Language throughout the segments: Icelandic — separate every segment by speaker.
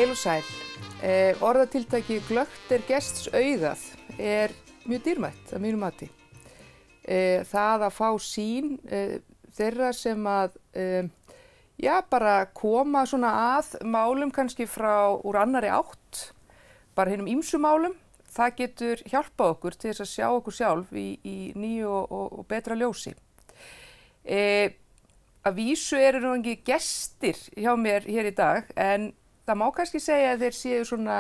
Speaker 1: Heil og sæl. Orðatiltæki glöggt gests augað mjög dýrmætt að mínu mati. Það að fá sýn þeirra sem að bara koma svona að málum kannski úr annarri átt, bara hinum ýmsu málum, það getur hjálpað okkur til þess að sjá okkur sjálf í nýju og betra ljósi. Að vísu eru nú ekki gestir hjá mér hér í dag, en það má kannski segja að þeir séu svona,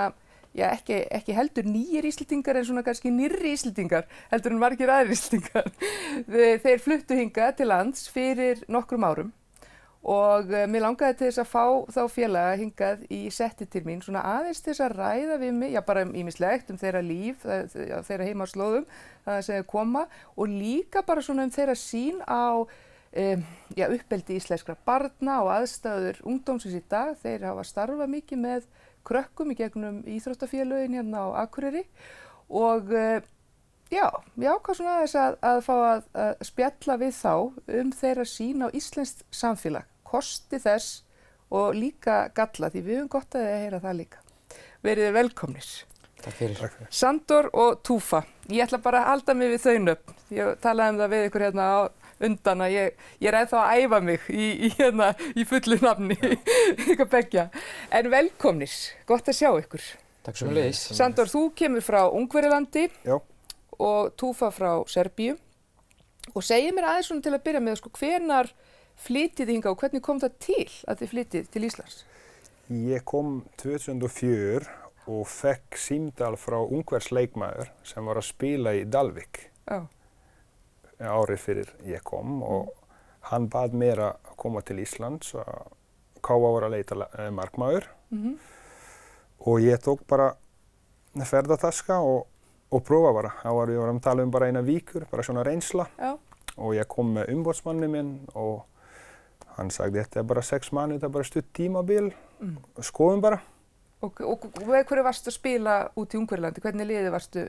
Speaker 1: ekki heldur nýjir Íslendingar en svona kannski nýrri Íslendingar, heldur en margir aðrir Íslendingar. Þeir fluttu hingað til lands fyrir nokkrum árum og mér langaði til þess að fá þá félaga hingað í setti til mín, svona aðeins til þess að ræða við mig, bara ýmislegt þeirra líf, þeirra heimaslóðum, það sem þeir koma og líka bara svona þeirra sýn á uppeldi íslenskra barna og aðstæður ungdómsins í dag. Þeir hafa starfað mikið með krökkum í gegnum íþróttafélögin hérna á Akureyri og ég ákvað svona aðeins að fá að spjalla við þá þeirra sýn á íslenskt samfélag, kosti þess og líka galla, því við höfum gott að heyra það líka. Verið velkomnir.
Speaker 2: Takk fyrir.
Speaker 1: Sandor og Tufa. Ég ætla bara að halda mig við þau nöfn. Ég talaði það við ykkur hérna á undan að ég er ennþá að æfa mig í fullu nafni, ykkar beggja. En velkomnir, gott að sjá ykkur.
Speaker 2: Takk svo leiðis.
Speaker 1: Sandor, þú kemur frá Ungverjalandi og Tufa frá Serbíu. Og segið mér aðeins svona til að byrja með, hvenær flytið þið hingað og hvernig kom það til að þið flytið til Íslands?
Speaker 3: Ég kom 2004 og fekk símtal frá ungversleikmaður sem var að spila í Dalvík. Árið fyrir ég kom og hann bað mér að koma til Íslands og Káa var að leita markmaður og ég tók bara ferðataska og prófa bara. Við varum að tala bara eina vikur, bara svona reynsla og ég kom með umboðsmanni minn og hann sagði þetta bara 6 mánuðir, þetta bara stutt tímabil, skoðum bara.
Speaker 1: Og hverju varstu að spila út í Ungverjalandi? Hvernig liði varstu?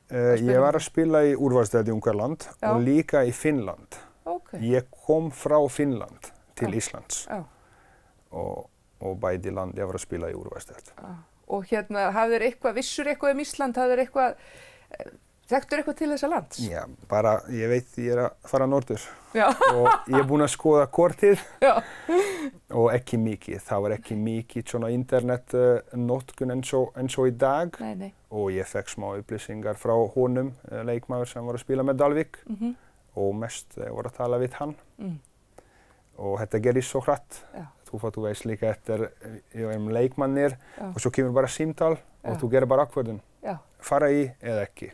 Speaker 3: Ég var að spila í úrvalsdeild í Ungverjaland og líka í Finnland. Ég kom frá Finnland til Íslands og bæði land ég var að spila í úrvalsdeild.
Speaker 1: Og vissur eitthvað Ísland, þekktur eitthvað til þessa lands?
Speaker 3: Já, bara ég veit ég er að fara norður og ég er búinn að skoða kortið og ekki mikið. Það var ekki mikið svona internetnotkun eins og í dag.
Speaker 1: Nei.
Speaker 3: Og ég fekk smá upplýsingar frá honum, leikmaður sem var að spila með Dalvík og mest var að tala við hann. Og þetta gerist svo hratt. Þú veist líka leikmannir og svo kemur bara símtal og þú gerir bara ákvörðun. Fara í eða ekki.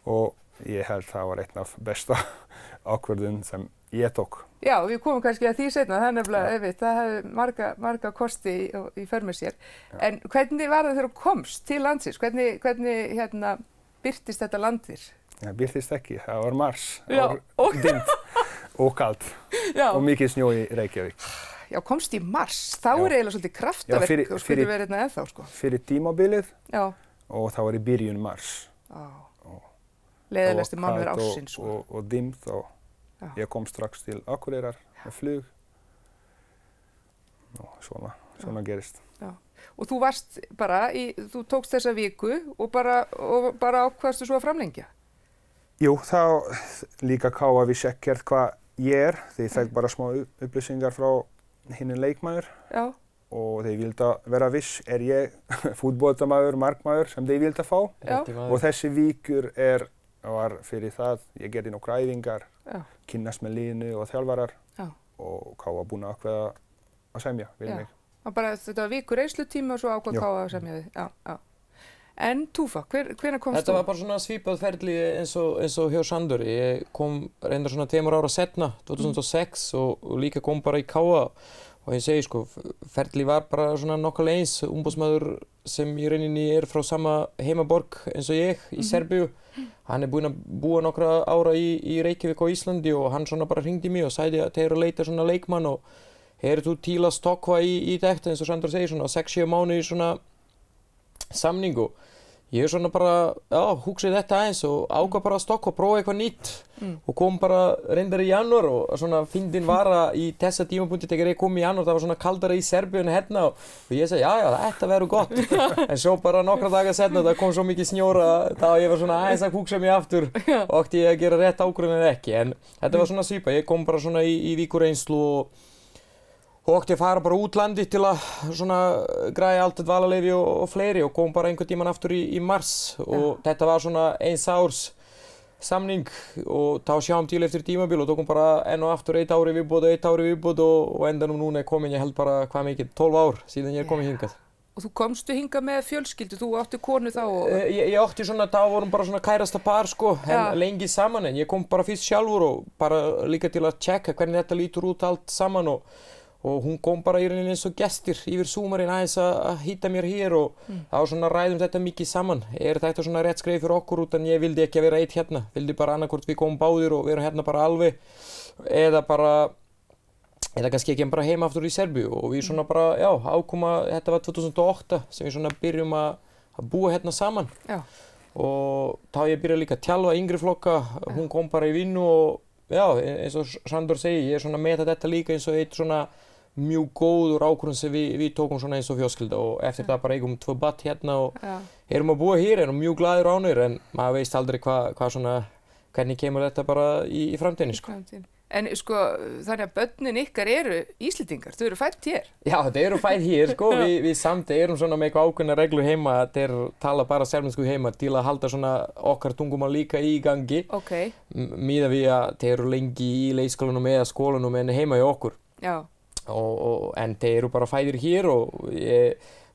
Speaker 3: Og ég held það var einn af besta ákvörðun sem ég tók.
Speaker 1: Já, við komum kannski að því seinna, það nefnilega, það hefði marga kosti í för með sér. En hvernig var það þegar þú komst til landsins? Hvernig birtist þetta land þér?
Speaker 3: Það birtist ekki, það var mars, það var dimmt og kalt og mikið snjó í Reykjavík.
Speaker 1: Já, komst í mars, þá eiginlega svolítið kraftaverk og skulle verið hérna ennþá, sko.
Speaker 3: Fyrir tímabilið og það var í byrjun mars.
Speaker 1: Leiðilegasti mánuður ársins.
Speaker 3: Og dimmt og ég kom strax til Akureyrar með flug og svona gerist.
Speaker 1: Og þú varst bara, þú tókst þessa viku og bara ákvaðstu svo að framlengja?
Speaker 3: Jú, þá líka Káa vissi ekkert hvað ég þeir fekk bara smá upplýsingar frá hinn leikmaður og þeir vildi vera viss, ég fútboltamaður, markmaður sem þeir vildi fá og þessi vikur var fyrir það, ég gerði nokkra æfingar, kynnast með liðinu og þjálfarar og Káa búinn að ákveða að semja við mig. Þetta
Speaker 1: var vikur reynslutími og svo ákvað Káa að semja við. En Tufa, hvenær komst þú?
Speaker 2: Þetta var bara svona svipað ferli eins og hjá Sandor. Ég kom reyndar svona 2 ára setna, 2006 og líka kom bara í Káa og ég segi ferli var bara svona nokkulega eins, umboðsmaður sem í rauninni frá sama heimaborg eins og ég í Serbíu. Hann búinn að búa nokkra ára í Reykjavík á Íslandi og hann svona bara hringdi mig og sagði að þeir eru að leita svona leikmann og þú til að stokka í þetta eins og Sandor segir svona 6-7 mánuði svona samning og Ég svona bara, hugsaði þetta aðeins og ákvað bara að stokka og prófa eitthvað nýtt og kom bara reyndar í janúar og svona fyndin var að í þessa tímapunkti þegar ég kom í janúar það var svona kaldara í Serbíu en hérna og ég sagði já, þetta verður gott en svo bara nokkra daga setna það kom svo mikið snjóra þá ég var svona aðeins að hugsa mig aftur og átti ég að gera rétt ákvörðun eða ekki en þetta var svona svipa, ég kom bara svona í vikureynslu og átti að fara bara útlandi til að svona græja allt dvalarleyfi og fleiri og kom bara einhvern tímann aftur í mars og þetta var svona eins árs samning og þá sjáum til eftir tímabil og tókum bara enn og aftur 1 ári viðbót og endanum núna komin ég held bara hvað mikið 12 ár síðan ég komin hingað.
Speaker 1: Og þú komstu hingað með fjölskyldu, þú átti konu þá og...
Speaker 2: Ég átti svona, þá vorum bara svona kærasta par sko, en lengi saman en ég kom bara fyrst sjálfur og bara líka til að tjekka hvernig þetta lítur út allt saman og hún kom bara í rauninni eins og gestir yfir sumarinn aðeins að hitta mér hér og þá svona ræðum þetta mikið saman. Þetta svona rétt skref fyrir okkur út en ég vildi ekki að vera einn hérna. Vildi bara annarkvort við komum báðir og vera hérna bara alveg eða kannski ekki bara heima aftur í Serbíu og við svona bara, ákoma, þetta var 2008 sem við svona byrjum að búa hérna saman. Og þá ég byrjaði líka að þjálfa yngri flokka, hún kom bara í vinnu og eins og Sandor segi, ég svona meta þetta líka eins og eitt svona mjög góður ákvörðun sem við tókum svona eins og fjölskylda og eftir það bara eigum 2 börn hérna og erum að búa hér, erum mjög glaðir og ánægðir en maður veist aldrei hvað svona, hvernig kemur þetta bara í framtíðinni sko.
Speaker 1: En sko, þannig að börnin ykkar eru Íslendingar, þau eru fædd hér?
Speaker 2: Já, þau eru fædd hér sko, við samt erum svona með eitthvað ákveðna reglur heima, þeir tala bara serbnesku heima til að halda svona okkar tungumál líka í gangi. Miðað við að þeir eru lengi í leikskólanum eða skólanum en heima hjá okkur. En þeir eru bara fæddir hér og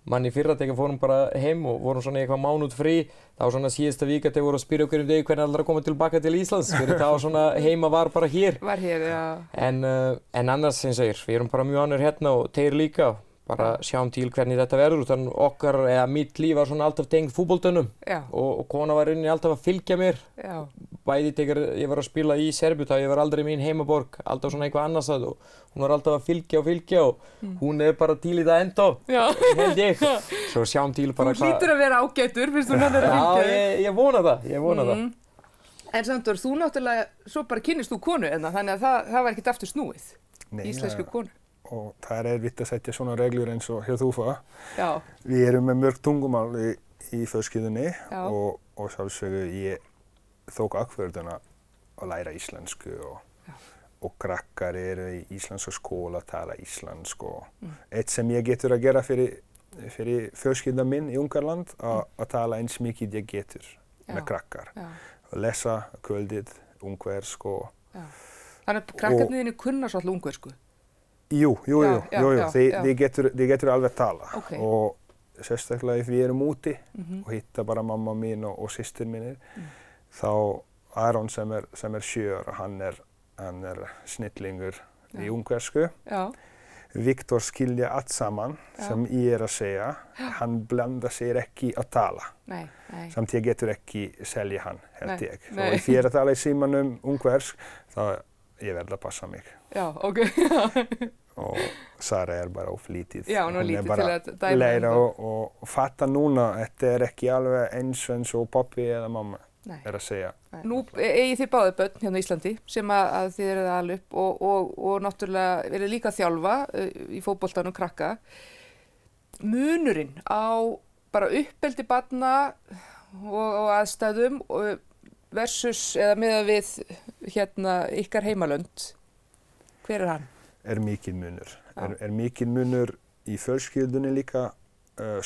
Speaker 2: manni fyrra þegar fórum bara heim og vorum svona eitthvað mánuð frí þá svona síðasta vika þeir voru að spyrja okkur hvernig allar að koma tilbaka til Íslands fyrir þá svona heima var bara hér.
Speaker 1: Var hér, já.
Speaker 2: En annars eins og við erum bara mjög ánægðir hérna og þeir líka bara sjáum til hvernig þetta verður þannig okkar eða mitt líf var svona alltaf tengt fútboltanum og kona var inni alltaf að fylgja mér bæði þegar ég var að spila í Serbíu þá ég var aldrei mín heimaborg alltaf svona eitthvað annars að og hún var alltaf að fylgja og hún bara til í það enda held ég svo sjáum til bara
Speaker 1: hvað þú hlýtur að vera ágætur fyrst hún að fylgja
Speaker 2: þig ég vona það
Speaker 1: En Sandor, þú náttúrulega svo bara kynnist þú konu þannig að það var ekkert aftur snúið íslensku konu
Speaker 3: og það er erfitt að setja svona reglur eins og hjá Þúfa. Við erum með mörg tungumál í fjölskyldunni og sjálfsögðu ég tók ákvörðun að læra íslensku og krakkar eru í íslensku skóla að tala íslensku og eitt sem ég getur að gera fyrir fjölskyldan minn í Ungverjaland að tala eins mikið ég getur með krakkar. Að lesa kvöldið ungversku.
Speaker 1: Þannig að krakkarnir þínir kunna svolítið ungversku?
Speaker 3: Jú, þið getur alveg tala og sérstaklega ef við erum úti og hitta bara mamma mín og systir mínir þá Aron sem er 7 ára, hann er snillingur í ungversku. Viktor skilja allt saman sem ég að segja, hann blandar sér ekki að tala. Samt ég getur ekki selja hann, held ég. Svo ef ég að tala í símanum ungversk þá ég verð að passa mig. Og Sara bara oflítið.
Speaker 1: Hún er lítið til að dæma.
Speaker 3: Læra og fatta núna, þetta er ekki alveg eins og pappi eða mamma að segja.
Speaker 1: Nú eigið þið báðir börn hérna á Íslandi sem að þið eruð að ala upp og náttúrulega verið líka að þjálfa í fótboltanum krakka. Munurinn á bara uppeldi barna og aðstæðum versus eða miðað við hérna ykkar heimalönd, hver er hann?
Speaker 3: Er mikil munur. Er mikil munur í fjölskyldunni líka,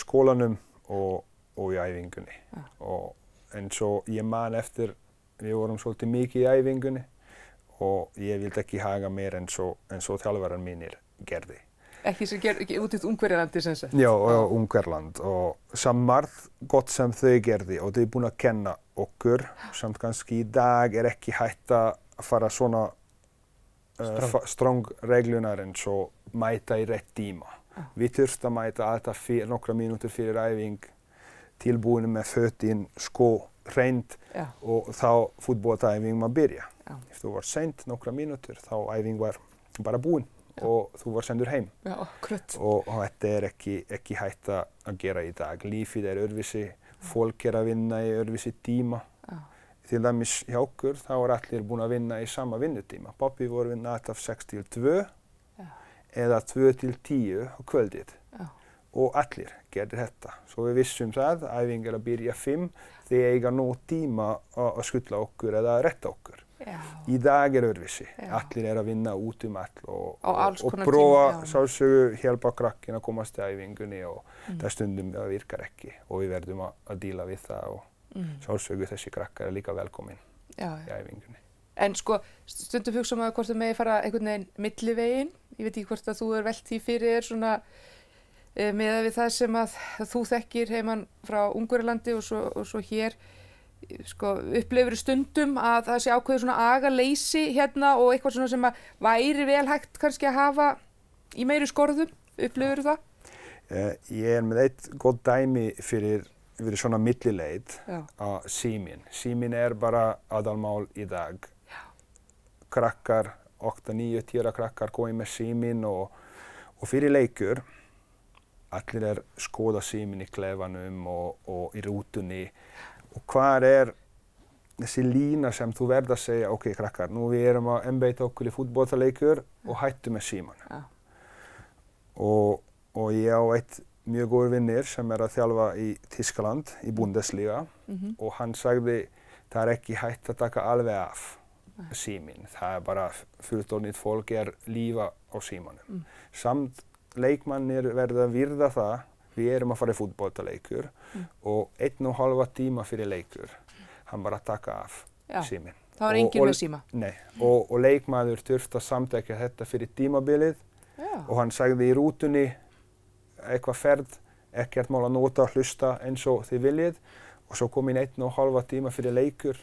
Speaker 3: skólanum og í æfingunni. Og eins og ég man eftir, við vorum svolítið mikið í æfingunni og ég vildi ekki haga meir eins og þjálfarar mínir gerði.
Speaker 1: Ekki sem gerði út í Ungverjalandi sem sagt?
Speaker 3: Já, Ungverjaland og samt gott sem þau gerði og þau búin að kenna okkur samt kannski í dag er ekki hægt að fara svona strong reglunar eins og mæta í rétt tíma. Við þurftum að mæta alltaf nokkra mínútur fyrir æfing tilbúin með fötin, skó, hreint og þá fútboltaæfing maður byrja. Ef þú var sent nokkra mínútur þá æfing var bara búin og þú var sendur heim. Og þetta er ekki hægt að gera í dag. Lífið er öðruvísi, fólk að vinna í öðruvísi tíma. Til dæmis hjá okkur, þá allir búin að vinna í sama vinnutíma. Pabbi voru að vinna alltaf 6 til 2 eða 2 til 10 á kvöldið. Og allir gerði þetta. Svo við vissum það, æfingar að byrja 5, þeir eiga nóg tíma að skuttla okkur eða að retta okkur. Í dag öðruvísi. Allir að vinna út allt og prófa sjálfsögðu hjálpa krakkinn að komast til æfingunni og það stundum það virkar ekki og við verðum að díla við það og sjálfsögðu þessi krakkar líka velkomin í æfingunni.
Speaker 1: En sko, stundum hugsa maður hvort þú megi fara einhvern veginn milliveginn. Ég veit ekki hvort að þú velt því fyrir þér svona miðað við það sem að þú þekkir heiman frá Ungverjalandi og svo hér. Sko, upplifir stundum að það sé ákveðið svona agaleysi hérna og eitthvað svona sem að væri vel hægt kannski að hafa í meiri skorðum, upplifir það?
Speaker 3: Ég með eitt gott dæmi fyrir svona millileið að síminn. Síminn bara aðalmál í dag. Krakkar, 8, 9, 10 krakkar komið með síminn og fyrir leikur, allir skoða síminn í klefanum og í rútunni. Og hvað þessi lína sem þú verð að segja, ok krakkar, nú við erum að einbeita okkur í fútboltaleikur og hættu með símann. Og ég á eitt mjög góður vinnir sem að þjálfa í Þýskaland, í Bundesliga, og hann sagði, það ekki hægt að taka alveg af síminn. Það bara fullorðið fólk lífa á símanum. Samt leikmannir verða að virða það. Við erum að fara í fútboltaleikur og 1,5 tíma fyrir leikur. Hann bara taka af síminn.
Speaker 1: Það var enginn með síma?
Speaker 3: Nei, og leikmaður þurfti að samþykkja þetta fyrir tímabilið og hann sagði í rútunni eitthvað ferð, ekkert mál að nota og hlusta eins og þið viljið og svo kom inn 1,5 tíma fyrir leikur,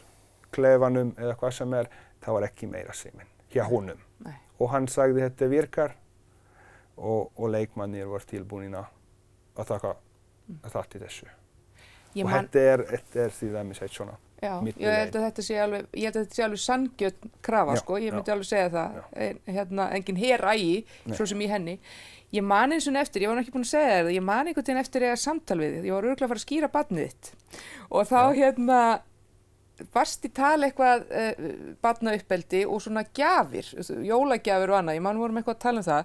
Speaker 3: klefanum eða hvað sem það var ekki meira síminn hjá honum. Og hann sagði þetta virkar og leikmannir var tilbúin að taka þátt í þessu. Og þetta því dæmis eitt svona
Speaker 1: millileið. Já, ég held að þetta sé alveg sanngjörn krafa, sko. Ég myndi alveg segja það. Engin herægi, svo sem í henni. Ég man eins og eftir, ég var ekki búin að segja þér það, ég man einhvern veginn eftir að eiga samtal við þig. Ég var örugglega að fara að skýra barnið þitt. Og þá varst í tali eitthvað barnauppeldi og svona gjafir, jólagjafir og annað, ég man vorum eitthvað að tala um það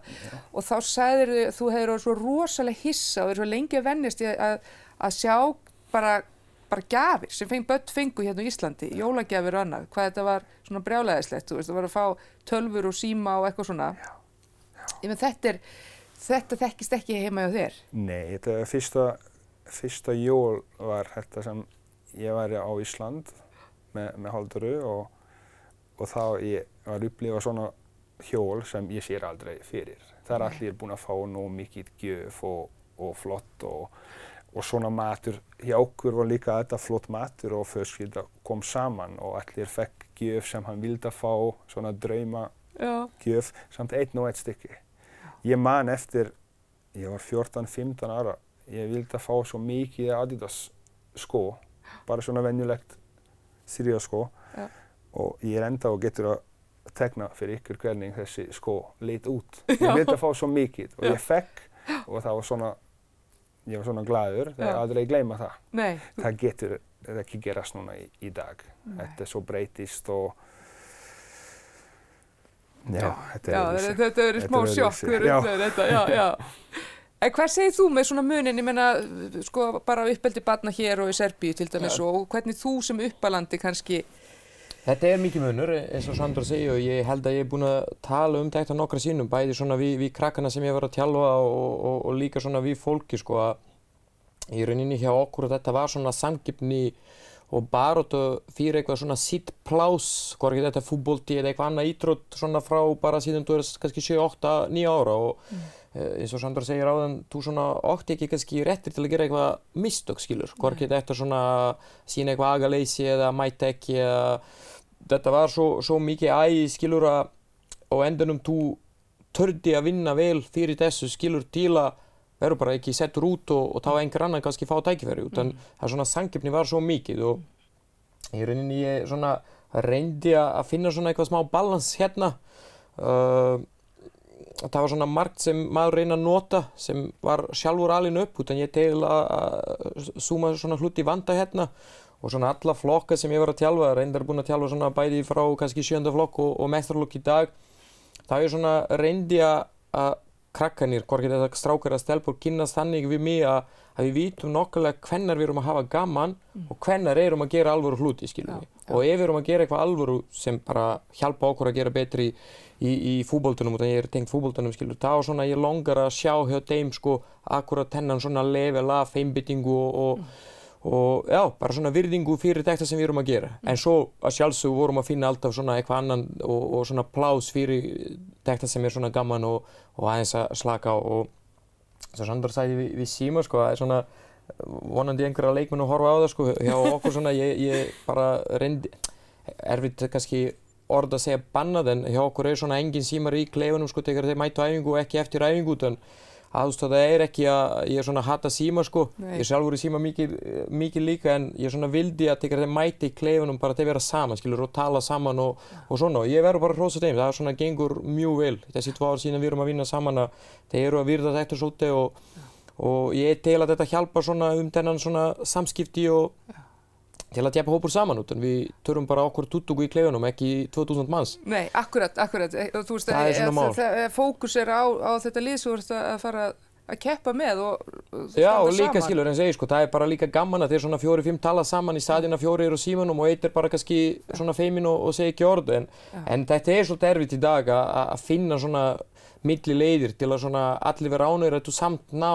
Speaker 1: og þá sagðir þú hefur verið svo rosalega hissa og verið svo lengi að venjast að sjá bara gjafir sem börn fengu hérna á Íslandi, jólagjafir og annað, hvað þetta var svona brjálæðislegt, þú veist, það var að fá tölvur og síma og eitthvað svona. Ég menn þetta þekkist ekki heima hjá þér?
Speaker 3: Nei, þetta fyrsta jól var þetta sem ég var á Ísland með Halldóru og þá ég var að upplifa svona hjól sem ég sér aldrei fyrir. Það allir búin að fá nóg mikið gjöf og flott og svona matur. Hjá okkur var líka þetta flott matur og fjölskylda kom saman og allir fekk gjöf sem hann vildi fá, svona drauma gjöf, samt einn og eitt stykki. Ég man eftir, ég var 14-15 ára, ég vildi fá svo mikið Adidas skó, bara svona venjulegt Sirius-skó og ég enda og getur að tekna fyrir ykkur hvernig þessi skó leit út. Ég vildi fá svo mikið og ég fekk og það var svona, ég var svona glaður, þegar aldrei gleyma það.
Speaker 1: Nei.
Speaker 3: Það getur ekki gerast núna í dag. Þetta svo breytist og
Speaker 1: þetta smá sjokk fyrir þetta, En hvað segir þú með svona munin, ég meina, sko, bara uppeldi barna hér og í Serbíu til dæmis og hvernig þú sem uppalandi kannski?
Speaker 2: Þetta mikið munur, eins og Sandra segir og ég held að ég búin að tala þetta nokkra sinnum, bæði svona við krakkana sem ég var að þjálfa og líka svona við fólki, sko, að í rauninni hjá okkur og þetta var svona samkeppni og baráttu fyrir eitthvað svona sitt pláss, hvorki þetta fútbolti eða eitthvað annað íþrótt svona frá bara síðan þú kannski 7, 8, 9 ára og eins og Sandra segir áðan, þú svona átti ekki kannski réttir til að gera eitthvað mistök, skilur, hvorki þetta svona sína eitthvað agaleysi eða mæta ekki eða þetta var svo mikið skilur að á endanum þú tördi að vinna vel fyrir þessu, skilur, til að verður bara ekki settur út og þá einhver annan kannski fá tækifæri út, en það svona samkeppni var svo mikið og í rauninni ég svona reyndi að finna svona eitthvað smá balans hérna. það var svona margt sem maður reyna að nota sem var sjálfur alinn upp utan ég til að súma svona hluti vanda hérna og svona alla flokka sem ég var að þjálfa, reyndar búinn að þjálfa svona bæði frá kannski 7. flokk og meistaraflokk í dag. Það ég svona reyndi að krakkarnir, hvorki þetta strákar að stelpur kynnast þannig við mig að við vitum nokkulega hvenær við erum að hafa gaman og hvenær erum að gera alvöru hluti, skiljum við. Og ef við erum að gera eitthvað alvöru sem bara hjálpa okkur að gera betri í fútboltanum, og ég tengt fútboltanum, skiljum við, þá svona ég langar að sjá hjá þeim sko akkurat þennan svona level af einbeitingu og já, bara svona virðingu fyrir þetta sem við erum að gera. En svo að sjálfsögðu vorum að finna alltaf svona eitthvað annan og svona plás fyrir þetta sem svona gaman og aðeins að slaka á. Og svo Sandor sagði við Síma sko, það svona vonandi einhverja leikmenn að horfa á það sko, hjá okkur svona, ég bara reyndi, erfitt kannski orð að segja bannað, en hjá okkur svona engin símar í klefunum sko, þegar þeir mætu æfingu og ekki eftir æfingu, utan aðstóða ekki að ég svona hata síma sko, ég sjálfur í síma mikið líka, en ég svona vildi að þegar þeir mæti í klefunum bara þeir vera saman, skilur, og tala saman og svona, og ég verður bara hrósa þeim, það svona gengur mjög vel, þessi 2 ár síðan við erum að vinna saman að þeir eru að virða þetta svolítið og ég til að þetta hjálpa svona þennan svona samskipti og til að tjeppa hópur saman, utan við törum bara okkur 20 í klefunum, ekki 2000 manns.
Speaker 1: Nei, akkurat. Þú veist að fókus á þetta lið sem þú ert að fara að keppa með og standa saman. Já, og líka skilur en segir sko, það bara líka gaman að þeir svona 4-5 tala saman í staðinn að 4 eru á símanum og 1 bara kannski svona feiminn og segir ekki orð, en þetta svolítið erfitt í dag að finna svona millileiðir til að svona allir vera ánægðir að þú samt ná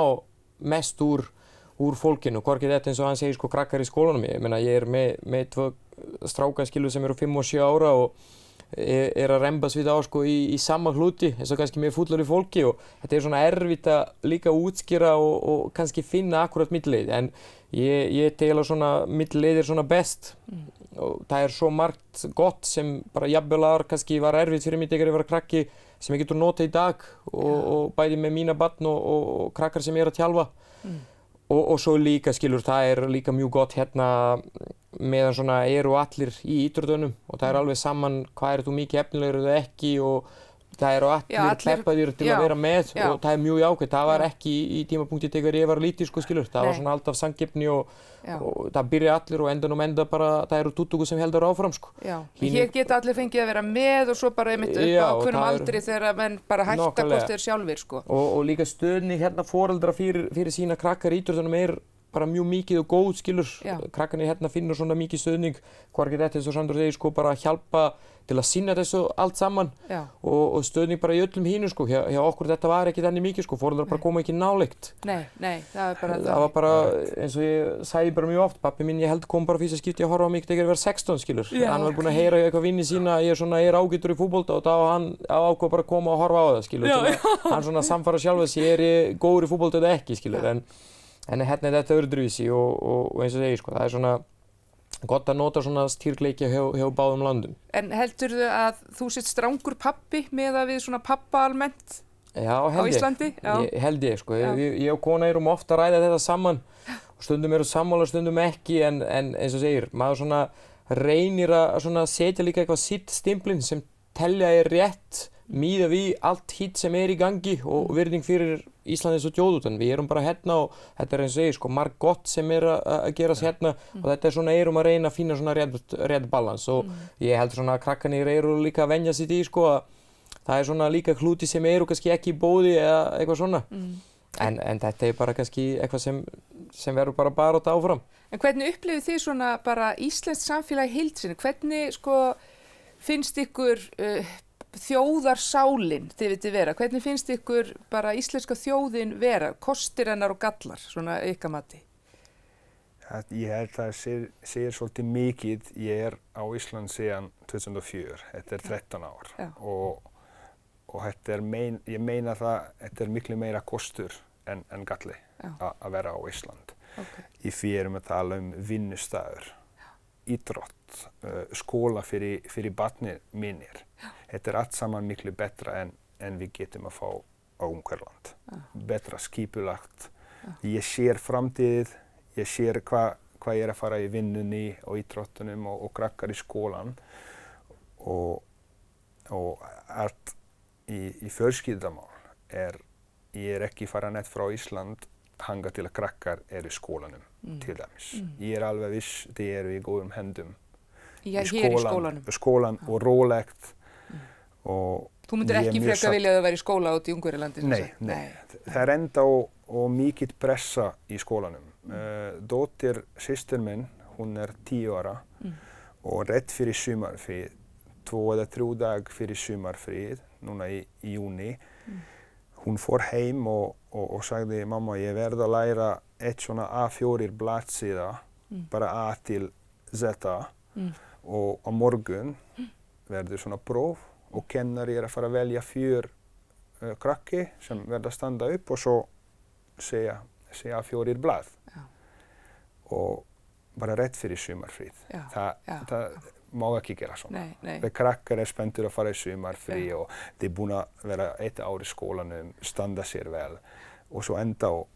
Speaker 1: mest úr fólkinu, hvorki þetta eins og hann segir sko krakkar í skólanum, ég meina ég með 2 strákar skilur sem eru 5 og 7 ára og að rembast við á sko í sama hluti eins og kannski með fullari fólki og þetta svona erfitt að líka útskýra og kannski finna akkurat millileið, en ég tel að svona millileið svona best og það svo margt gott sem bara jafnvel kannski var erfitt fyrir mig þegar ég var krakki sem ég getur notað í dag og bæði með mína barn og krakkar sem ég að þjálfa. Og svo líka skilur, það líka mjög gott hérna meðan svona eru allir í íþróttunum og það alveg saman hvað þú mikið efnilegur eða ekki og það allir peppaðir til að vera með og það mjög jákvæmt, það var ekki í tímapunkti þegar ég var lítið sko skilur, það var svona alltaf samkeppni og það byrja allir og endanum enda bara það eru 20 sem heldur áfram sko. Já, hér geta allir fengið að vera með og svo bara einmitt upp á hvernig aldri þegar menn bara hætta hvort þeir sjálfir sko.
Speaker 2: Og líka stöðning hérna foreldra fyrir sína krakkar í íþróttunum bara mjög mikið og góð skilur, krakkarnir hérna finnur svona mikið stöðning, hvorki þetta eins og Sandor segir sko bara hjálpa til að sinna þessu allt saman og stöðning bara í öllum hínu sko, hjá okkur þetta var ekki þannig mikið sko, foreldrar bara koma ekki nálægt.
Speaker 1: Nei, það
Speaker 2: var bara eins og ég sagði bara mjög oft, pappi minn ég held kom bara fyrsta skipti að horfa á mig þegar ég var 16 skilur, hann var búinn að heyra eitthvað vini sína, ég ágætur í fútbolta og þá hann ákvað bara að koma og horfa á það skilur, hann svona samfara sjálf þessi, ég góður í fútbolta eða ekki skilur, en hérna þetta öðruvísi og eins og segir sko, það svona gott að nota svona styrkleiki hjá báðum landum.
Speaker 1: En heldurðu að þú sért strangur pappi miðað við svona pappa almennt á Íslandi? Já,
Speaker 2: held ég sko, ég og kona erum ofta að ræða þetta saman og stundum eru sammála, stundum ekki, en eins og segir, maður svona reynir að svona setja líka eitthvað sitt stimplinn sem telja rétt miða við allt hitt sem í gangi og virðing fyrir Íslandis og þjóðutan. Við erum bara hérna og þetta eins og segir sko margt gott sem að gerast hérna og þetta svona að reyna að finna svona rétt balans og ég held svona að krakkarnir eru líka að venja sig í sko að það svona líka hluti sem kannski ekki í bóði eða eitthvað svona. En þetta bara kannski eitthvað sem verður bara að áfram.
Speaker 1: En hvernig upplifið þið svona bara íslenskt samfélag í heild sinni? Hvernig sko finnst ykkur þjóðarsálin þið vitið vera? Hvernig finnst ykkur bara íslenska þjóðin vera? Kostir hennar og gallar, svona ykkar mati?
Speaker 3: Ég held að segir svolítið mikið. Ég á Ísland síðan 2004, þetta 13 ár og þetta ég meina það, þetta miklu meira kostur en galli að vera á Ísland. Í því erum að tala vinnustæður, íþrótt, skóla fyrir barnið mínir. Þetta allt saman miklu betra en við getum að fá á Ungverjaland. Betra skipulagt. Ég sér framtíðið, ég sér hvað ég að fara í vinnunni og íþróttunum og krakkar í skólan og allt í fjölskyldamál ég ekki fara neitt frá Ísland hanga til að krakkar í skólanum til dæmis. Ég alveg viss þið í góðum hendum.
Speaker 1: Já, hér í skólanum.
Speaker 3: Skólan og rólegt. Og
Speaker 1: þú myndir ekki frekar vilja að vera í skóla út í Ungverjalandi?
Speaker 3: Nei. Það enda og mikið pressa í skólanum. Dóttir systir minn, hún 10 ára og rétt fyrir sumarfríð, 2 eða 3 dag fyrir sumarfríð, núna í júni. Hún fór heim og sagði, mamma, ég verð að læra eitt svona A4 blaðsíða, bara A til Z, og á morgun verður svona próf og kennari að fara að velja 4 krakki sem verða að standa upp og svo segja A4 blað. Og bara rétt fyrir sumarfríð. Það má ekki gera svona. Þeir krakkar spenntir að fara í sumarfrí og þeir búin að vera 1 ár í skólanum, standa sér vel og svo enda og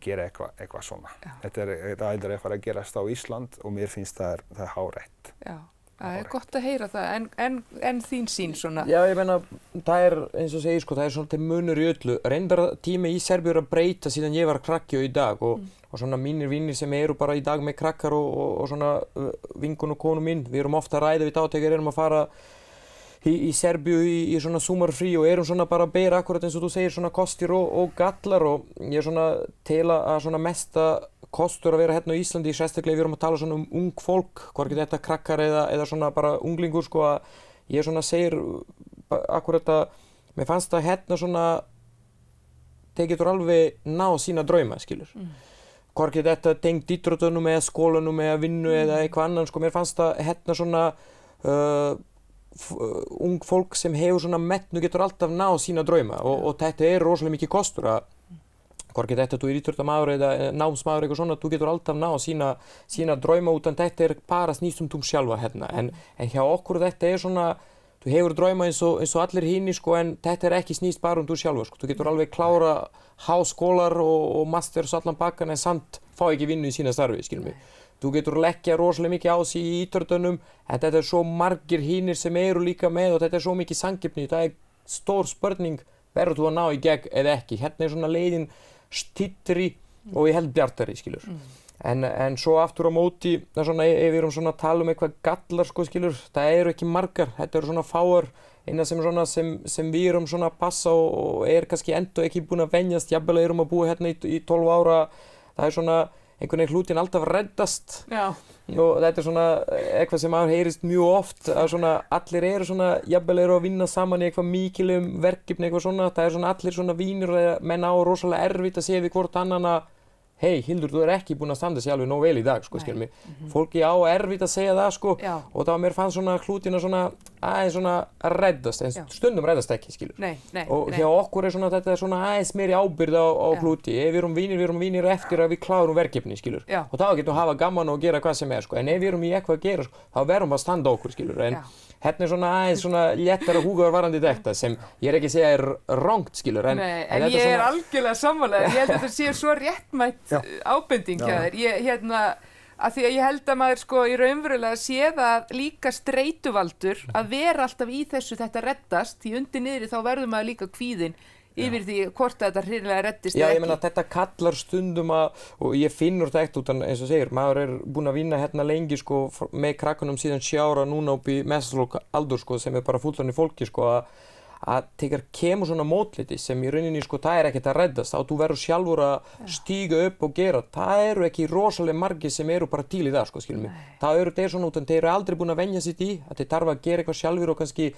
Speaker 3: gera eitthvað svona. Þetta aldrei að fara að gerast á Ísland og mér finnst það hárrétt.
Speaker 1: Já, það gott að heyra það, en þín sýn svona?
Speaker 2: Já, ég meina, það eins og segir sko, það svolítið munur í öllu. Reyndar tími í Serbíu að breyta síðan ég var krakki og í dag og svona mínir vinnir sem eru bara í dag með krakkar og svona vinkun og konu mín, við erum ofta að ræða við þegar erum að fara í Serbíu í svona sumarfrí og erum svona bara að bera akkurat eins og þú segir svona kostir og gallar og ég svona til að svona mesta kostur að vera hérna á Íslandi, sérstaklega við erum að tala svona ung fólk, hvorki þetta krakkar eða svona bara unglingur sko að ég svona segir akkurat að mér fannst að hérna svona þeir getur alveg ná sína drauma, skilur. Hvorki þetta tengt íþróttunum eða skólanum eða vinnu eða eitthvað annan, sko, mér fannst að hérna svona ung fólk sem hefur svona metnu getur alltaf ná sína drauma og þetta rosalega mikið kostur að hvorki þetta þú íþróttamaður eða námsmaður eitthvað svona, þú getur alltaf ná sína drauma utan þetta bara snýst þú sjálfa hérna, en hjá okkur þetta svona, þú hefur drauma eins og allir hinir sko, en þetta ekki snýst bara þú sjálfa sko, þú getur alveg klára háskólar og masters allan bakkan en samt fá ekki vinnu í sína starfi, skilur mig. Þú getur leggja rosalega mikið á sig í íþróttunum, en þetta svo margir hinir sem eru líka með og þetta svo mikið samkeppni, það stór spurning, verður þú að ná í gegn eða ekki. Hérna svona leiðin styttri og ég held bjartari, skilur. En svo aftur á móti, svona, ef við erum svona að tala eitthvað gallar, sko, skilur, það ekki margar, þetta svona fáar, eina sem við erum svona að passa og kannski enda ekki búin að venjast, jafnvel erum að búa hérna í 12 ára, það svona einhvern veginn hlutin alltaf reddast. Já. Og þetta svona eitthvað sem heyrist mjög oft að svona allir eru svona jafnvel að vinna saman í eitthvað mikilvægum verkefni eitthvað svona, það svona allir svona vinir og menn á rosalega erfitt að segja við hvort annan að hei, Hildur, þú ekki búin að standa sig alveg nóg vel í dag, sko, skilur mig. Fólki á erfitt að segja það, sko, og það mér fannst svona hlutina svona aðeins svona að reddast, en stundum reddast ekki, skilur. Og hjá okkur svona þetta svona aðeins meiri ábyrgð á hluti. Ef við erum vinir eftir að við klárum verkefni, skilur. Og þá getum við hafa gaman og gera hvað sem sko, en ef við erum í eitthvað að gera, sko, þá verðum við að standa okkur, skilur. En hérna svona aðeins svona léttara húgar varandi þetta sem ég ekki að segja rangt, skilur. En
Speaker 1: ég algjörlega sammála. Ég held að þetta sé svo réttmætt ábending hjá þér. Hérna, að því að ég held að maður sko í raunverulega sé það líka streituvaldur að vera alltaf í þessu þetta reddast, því undir niðri þá verður maður líka kvíðinn yfir því hvort þetta hreinlega reddist eða ekki. Já, ég meina þetta kallar stundum og ég finnur þetta utan eins og segir, maður búinn að vinna hérna lengi sko með krakkanum síðan 7 ára núna upp í meðalslokk aldur sko sem bara fullorðnu fólki sko að þegar kemur svona mótliti sem í rauninni sko það ekkert að reddast þá þú verður sjálfur að stíga upp og gera, það ekki rosalega margir sem eru bara til í það sko skilum mig. Það þeir svona utan þeir aldrei búin að venja sitt í að þeir þarf að gera eitthvað sjálfur og kannski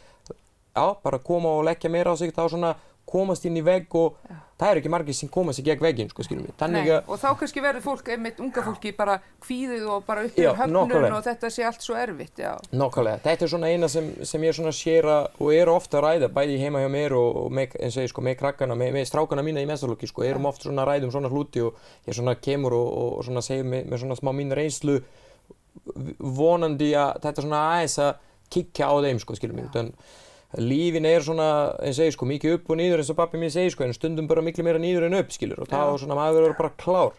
Speaker 1: bara koma og leggja meira á sig þá svona komast inn í vegg og það ekki margir sem komast í gegn vegginn, sko, skilum við. Þannig að og þá kannski verður fólk, einmitt unga fólki, bara kvíðið og bara upp yfir höfnun og þetta sé allt svo erfitt, já.
Speaker 2: Nákvæmlega. Þetta svona eina sem ég svona séra og ofta að ræða, bæði heima hjá mér og með, eins og ég sko, með krakkana, með strákana mína í meðalslokki, sko, erum oft svona að ræða svona hluti og ég svona kemur og svona segir með svona smá mín reynslu vonandi að þetta svona aðeins að kíkja á þeim, sko, skilum við. Lífin svona, eins og ég sko, mikið upp og niður eins og pappi mér segir sko, en stundum bara miklu meira niður en upp, skilur, og þá svona maður verður bara klár.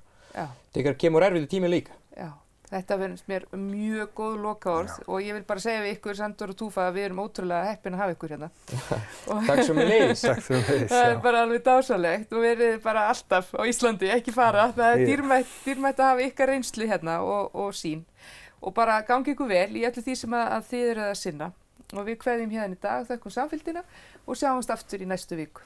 Speaker 2: Þegar kemur erfiði tími líka.
Speaker 1: Já. Þetta finnst mér mjög góð lokaorð og ég vil bara segja við ykkur, Sandor og Tufa, að við erum ótrúlega heppin að hafa ykkur hérna.
Speaker 2: Takk sömuleiðis.
Speaker 3: Takk sömuleiðis.
Speaker 1: Það er bara alveg dásamlegt og verið bara alltaf á Íslandi, ekki fara. Það er dýrmætt að hafa ykkar reynslu hérna og sín. Og bara gangi ykkur vel í öllu því sem að þið eruð að sinna. Og við kveðjum hérna í dag, þökkum samfylgdina og sjáumst aftur í næstu viku.